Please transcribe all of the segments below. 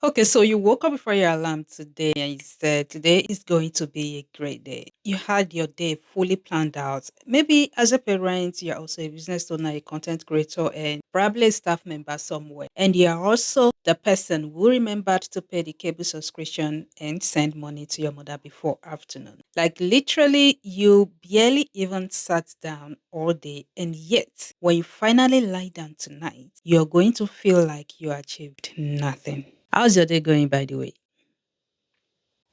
Okay, so you woke up before your alarm today and you said today is going to be a great day. You had your day fully planned out. Maybe as a parent, you're also a business owner, a content creator, and probably a staff member somewhere. And you're also the person who remembered to pay the cable subscription and send money to your mother before afternoon. Like literally, you barely even sat down all day. And yet, when you finally lie down tonight, you're going to feel like you achieved nothing. How's your day going, by the way?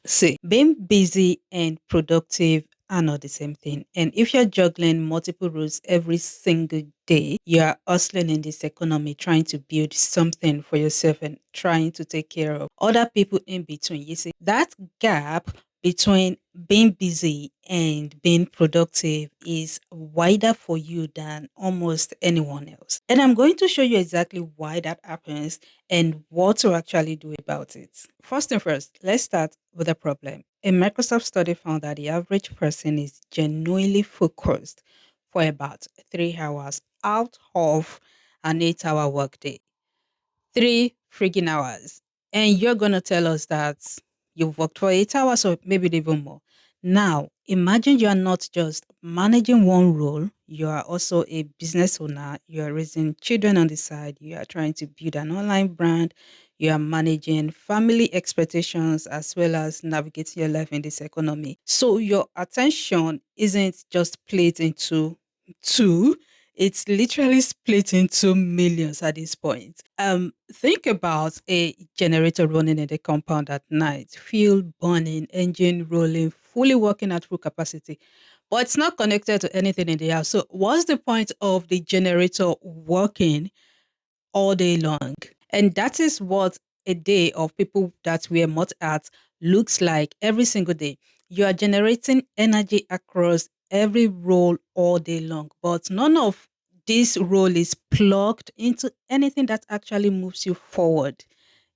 See, being busy and productive are not the same thing. And if you're juggling multiple roles every single day, you are hustling in this economy, trying to build something for yourself and trying to take care of other people in between. You see, that gap between being busy and being productive is wider for you than almost anyone else. And I'm going to show you exactly why that happens and what to actually do about it. First and first, let's start with the problem. A Microsoft study found that the average person is genuinely focused for about 3 hours out of an 8 hour workday. 3 freaking hours. And you're going to tell us that you've worked for 8 hours or maybe even more. Now, imagine you are not just managing one role, you are also a business owner, you are raising children on the side, you are trying to build an online brand, you are managing family expectations as well as navigating your life in this economy. So your attention isn't just split into two, it's literally split into millions at this point. Think about a generator running in the compound at night, fuel burning, engine rolling, fully working at full capacity, but it's not connected to anything in the house. So, what's the point of the generator working all day long? And that is what a day of people that wear mud at looks like every single day. You are generating energy across every role all day long, but none of this role is plugged into anything that actually moves you forward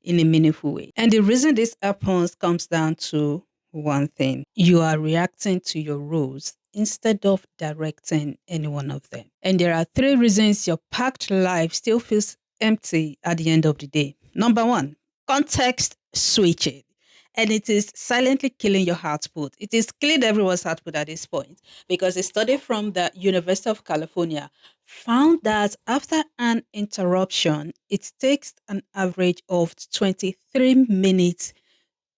in a meaningful way. And the reason this happens comes down to one thing: you are reacting to your roles instead of directing any one of them. And there are three reasons your packed life still feels empty at the end of the day. Number one, context switching. And it is silently killing your output. It is killing everyone's output at this point because a study from the University of California found that after an interruption, it takes an average of 23 minutes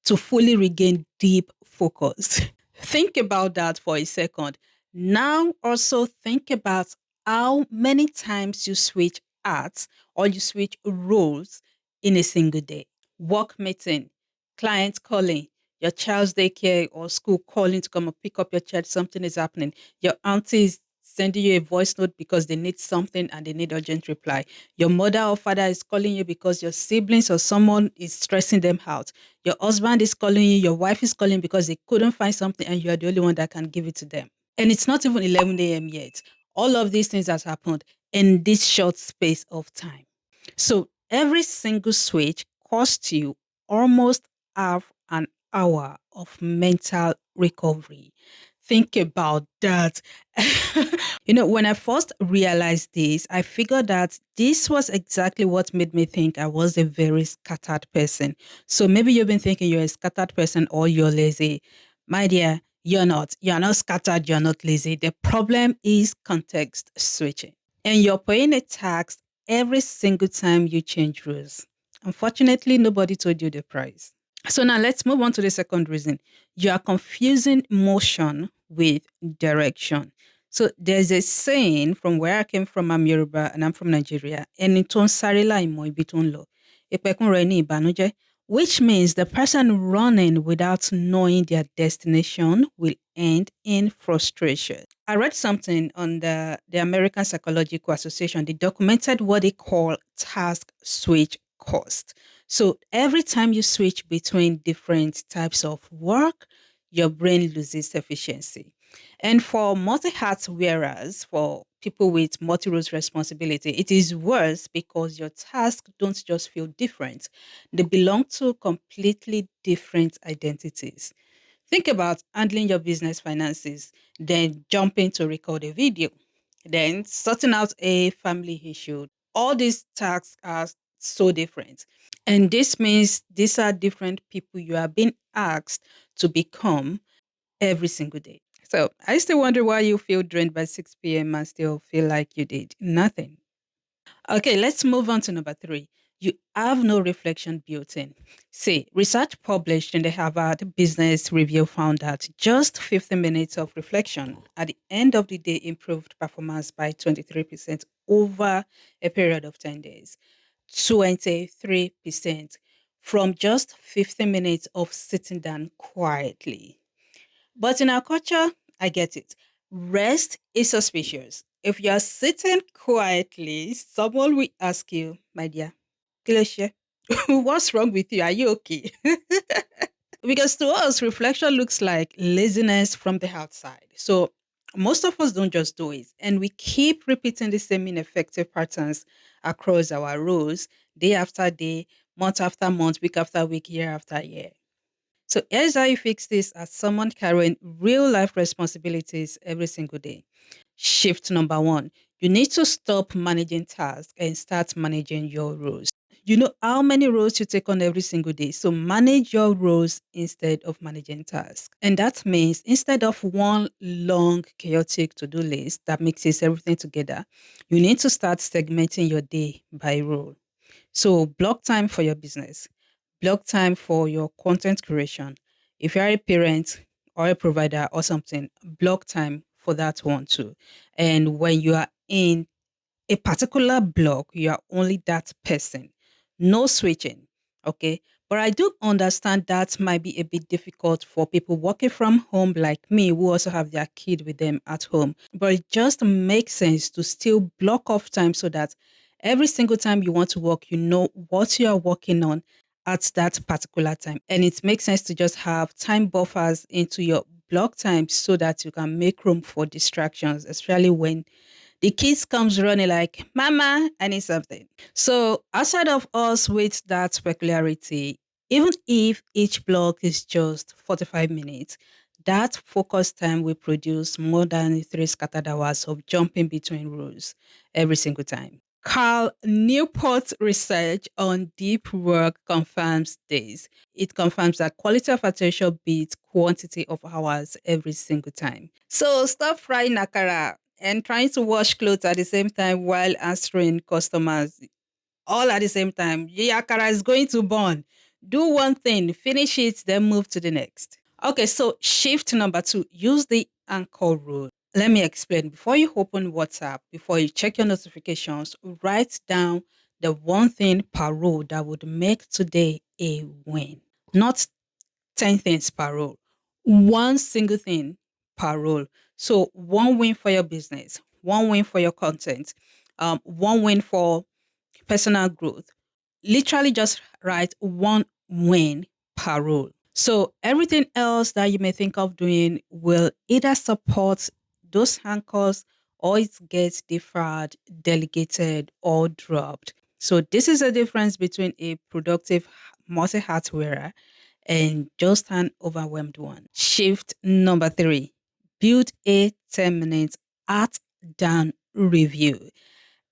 to fully regain deep focus. Think about that for a second. Now, also think about how many times you switch hats or you switch roles in a single day. Work meeting, client calling, your child's daycare or school calling to come and pick up your child, something is happening. Your auntie is sending you a voice note because they need something and they need urgent reply. Your mother or father is calling you because your siblings or someone is stressing them out. Your husband is calling you, your wife is calling because they couldn't find something and you're the only one that can give it to them. And it's not even 11 a.m. yet. All of these things has happened in this short space of time. So every single switch costs you almost half an hour of mental recovery. Think about that. When I first realized this, I figured that this was exactly what made me think I was a very scattered person. So maybe you've been thinking you're a scattered person or you're lazy. My dear, you're not. You're not scattered, you're not lazy. The problem is context switching. And you're paying a tax every single time you change rules. Unfortunately, nobody told you the price. So now let's move on to the second reason. You are confusing motion with direction. So there's a saying from where I came from, I'm Yoruba and I'm from Nigeria. Ẹni tó ń sáré láìmọ̀ ibi tó ń lọ, ìpẹ̀kun rẹ̀ ní ìbànújẹ́, which means the person running without knowing their destination will end in frustration. I read something on the American Psychological Association. They documented what they call task switch cost. So every time you switch between different types of work, your brain loses efficiency. And for multi-hat wearers, for people with multi-roles responsibility, it is worse because your tasks don't just feel different. They belong to completely different identities. Think about handling your business finances, then jumping to record a video, then sorting out a family issue. All these tasks are so different. And this means these are different people you are being asked to become every single day. So I still wonder why you feel drained by 6 p.m. and still feel like you did nothing. Okay, let's move on to number three. You have no reflection built in. See, research published in the Harvard Business Review found that just 15 minutes of reflection at the end of the day improved performance by 23% over a period of 10 days. 23% from just 15 minutes of sitting down quietly. But in our culture, I get it. Rest is suspicious. If you're sitting quietly, someone will ask you, my dear, Kileshe, what's wrong with you? Are you okay? Because to us, reflection looks like laziness from the outside. So most of us don't just do it. And we keep repeating the same ineffective patterns across our roles, day after day, month after month, week after week, year after year. So here's how you fix this as someone carrying real life responsibilities every single day. Shift number one, you need to stop managing tasks and start managing your roles. You know how many roles you take on every single day. So manage your roles instead of managing tasks. And that means instead of one long, chaotic to do list that mixes everything together, you need to start segmenting your day by role. So block time for your business, block time for your content creation. If you're a parent or a provider or something, block time for that one too. And when you are in a particular block, you are only that person. No switching. Okay. But I do understand that might be a bit difficult for people working from home like me who also have their kid with them at home. But it just makes sense to still block off time so that every single time you want to work, you know what you are working on at that particular time. And it makes sense to just have time buffers into your block time so that you can make room for distractions, especially when the kids comes running like, Mama, I need something. So outside of us with that peculiarity, even if each block is just 45 minutes, that focus time will produce more than 3 scattered hours of jumping between roles every single time. Carl Newport's research on deep work confirms this. It confirms that quality of attention beats quantity of hours every single time. So stop frying akara and trying to wash clothes at the same time while answering customers all at the same time. The akara is going to burn. Do one thing, finish it, then move to the next. Okay, so shift number two, use the anchor rule. Let me explain. Before you open WhatsApp, before you check your notifications, write down the one thing per role that would make today a win. Not 10 things per role. One single thing per role. So one win for your business, one win for your content, one win for personal growth. Literally just write one win per role. So everything else that you may think of doing will either support those anchors or it gets deferred, delegated, or dropped. So this is a difference between a productive multi-hat wearer and just an overwhelmed one. Shift number three, build a 10 minutes art down review.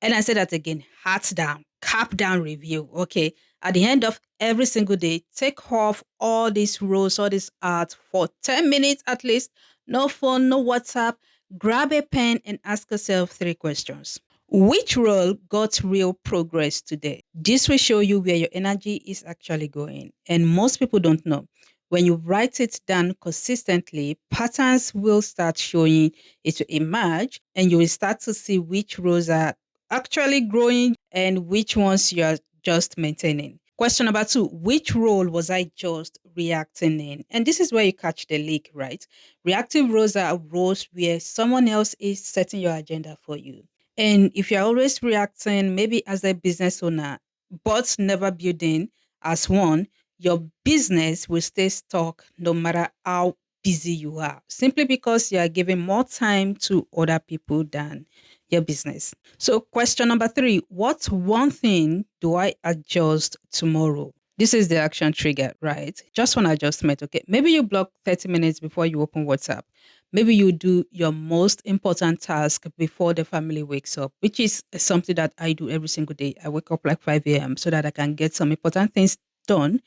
And I say that again, hat down, cap down review. Okay. At the end of every single day, take off all these rows, all this art for 10 minutes at least. No phone, no WhatsApp. Grab a pen and ask yourself three questions. Which role got real progress today? This will show you where your energy is actually going. And most people don't know. When you write it down consistently, patterns will start showing, it will emerge, and you will start to see which roles are actually growing and which ones you are just maintaining. Question number two, which role was I just reacting in? And this is where you catch the leak, right? Reactive roles are roles where someone else is setting your agenda for you. And if you're always reacting, maybe as a business owner, but never building as one, your business will stay stuck no matter how busy you are, simply because you are giving more time to other people than your business. So, question number three, what one thing do I adjust tomorrow? This is the action trigger, right? Just one adjustment, okay? Maybe you block 30 minutes before you open WhatsApp. Maybe you do your most important task before the family wakes up, which is something that I do every single day. I wake up like 5 a.m. so that I can get some important things done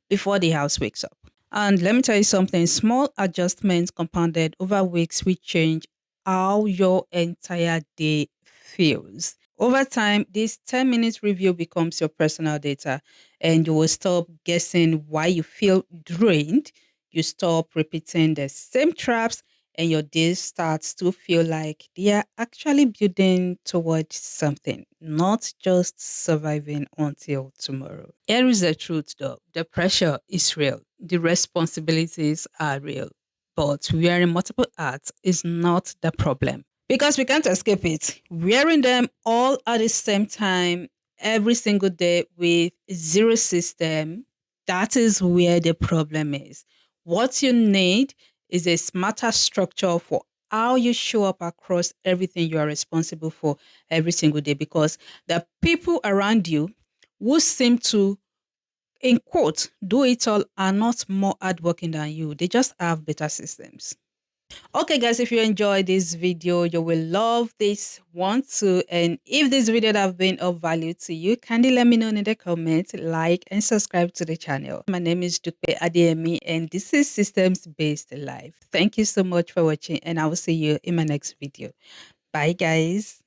before the house wakes up. And let me tell you something, small adjustments compounded over weeks will change how your entire day feels. Over time, this 10 minutes review becomes your personal data, and you will stop guessing why you feel drained. You stop repeating the same traps, and your days starts to feel like they are actually building towards something, not just surviving until tomorrow. Here is the truth though, the pressure is real, the responsibilities are real, but wearing multiple hats is not the problem because we can't escape it. Wearing them all at the same time, every single day with zero system, that is where the problem is. What you need is a smarter structure for how you show up across everything you are responsible for every single day, because the people around you who seem to, in quote, do it all are not more hardworking than you. They just have better systems. Okay, guys, if you enjoyed this video, you will love this one too. And if this video have been of value to you, kindly let me know in the comments, like, and subscribe to the channel. My name is Dupe Adeyemi, and this is Systems Based Life. Thank you so much for watching, and I will see you in my next video. Bye, guys.